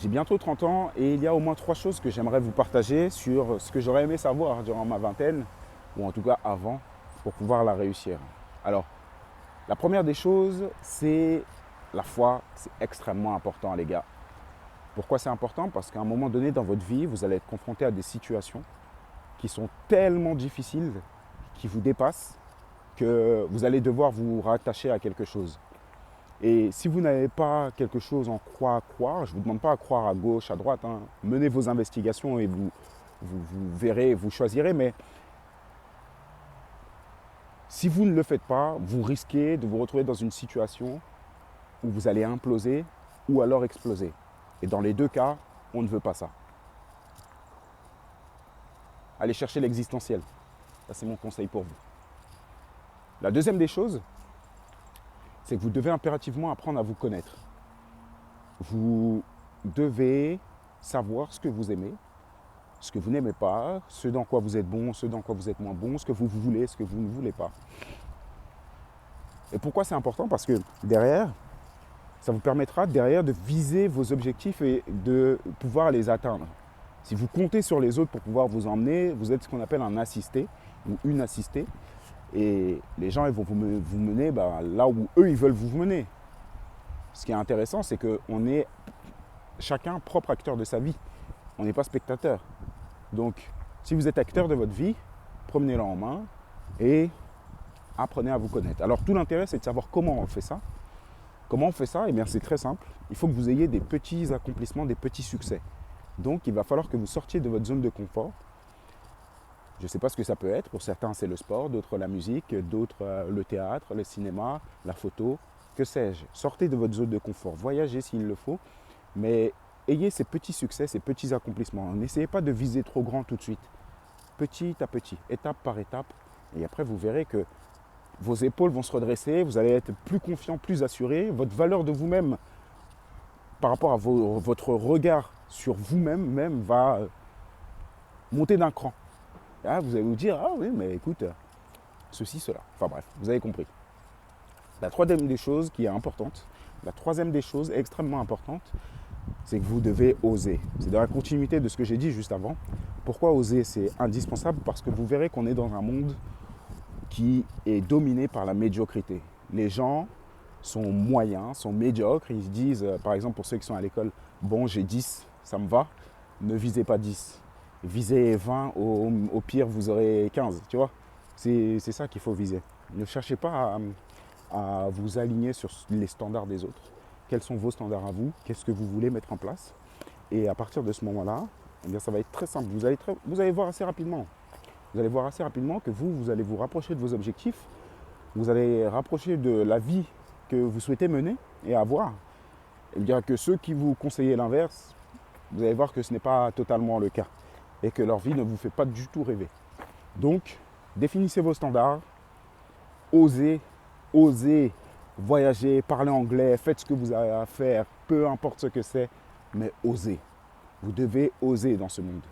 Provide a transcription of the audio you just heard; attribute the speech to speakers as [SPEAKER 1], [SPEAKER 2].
[SPEAKER 1] J'ai bientôt 30 ans et il y a au moins 3 choses que j'aimerais vous partager sur ce que j'aurais aimé savoir durant ma vingtaine, ou en tout cas avant, pour pouvoir la réussir. Alors, la première des choses, c'est la foi. C'est extrêmement important, les gars. Pourquoi c'est important? Parce qu'à un moment donné dans votre vie, vous allez être confronté à des situations qui sont tellement difficiles, qui vous dépassent, que vous allez devoir vous rattacher à quelque chose. Et si vous n'avez pas quelque chose en quoi à croire, je ne vous demande pas à croire à gauche, à droite, hein. Menez vos investigations et vous verrez, vous choisirez, mais si vous ne le faites pas, vous risquez de vous retrouver dans une situation où vous allez imploser ou alors exploser. Et dans les deux cas, on ne veut pas ça. Allez chercher l'existentiel. Ça, c'est mon conseil pour vous. La deuxième des choses, c'est que vous devez impérativement apprendre à vous connaître. Vous devez savoir ce que vous aimez, ce que vous n'aimez pas, ce dans quoi vous êtes bon, ce dans quoi vous êtes moins bon, ce que vous voulez, ce que vous ne voulez pas. Et pourquoi c'est important? Parce que derrière, ça vous permettra derrière de viser vos objectifs et de pouvoir les atteindre. Si vous comptez sur les autres pour pouvoir vous emmener, vous êtes ce qu'on appelle un assisté ou une assistée. Et les gens ils vont vous mener là où eux ils veulent vous mener. Ce qui est intéressant, c'est qu'on est chacun propre acteur de sa vie. On n'est pas spectateur. Donc, si vous êtes acteur de votre vie, prenez-la en main et apprenez à vous connaître. Alors, tout l'intérêt, c'est de savoir comment on fait ça. Comment on fait ça? Eh bien, c'est très simple. Il faut que vous ayez des petits accomplissements, des petits succès. Donc, il va falloir que vous sortiez de votre zone de confort. Je ne sais pas ce que ça peut être. Pour certains, c'est le sport, d'autres la musique, d'autres le théâtre, le cinéma, la photo, que sais-je. Sortez de votre zone de confort, voyagez s'il le faut, mais ayez ces petits succès, ces petits accomplissements. N'essayez pas de viser trop grand tout de suite. Petit à petit, étape par étape. Et après, vous verrez que vos épaules vont se redresser, vous allez être plus confiant, plus assuré. Votre valeur de vous-même par rapport à votre regard sur vous-même va monter d'un cran. Là, vous allez vous dire, ah oui, mais écoute, ceci, cela. Enfin bref, vous avez compris. La troisième des choses qui est importante, la troisième des choses extrêmement importante, c'est que vous devez oser. C'est dans la continuité de ce que j'ai dit juste avant. Pourquoi oser? C'est indispensable parce que vous verrez qu'on est dans un monde qui est dominé par la médiocrité. Les gens sont moyens, sont médiocres. Ils se disent, par exemple pour ceux qui sont à l'école, bon j'ai 10, ça me va, ne visez pas 10. Visez 20, au pire vous aurez 15, tu vois. C'est ça qu'il faut viser. Ne cherchez pas à vous aligner sur les standards des autres. Quels sont vos standards à vous? Qu'est-ce que vous voulez mettre en place? Et à partir de ce moment-là, eh bien, ça va être très simple. Vous allez voir assez rapidement. Vous allez voir assez rapidement que vous allez vous rapprocher de vos objectifs. Vous allez rapprocher de la vie que vous souhaitez mener et avoir. Et bien que ceux qui vous conseillent l'inverse, vous allez voir que ce n'est pas totalement le cas. Et que leur vie ne vous fait pas du tout rêver. Donc, définissez vos standards. Osez voyager, parler anglais, faites ce que vous avez à faire, peu importe ce que c'est, mais osez. Vous devez oser dans ce monde.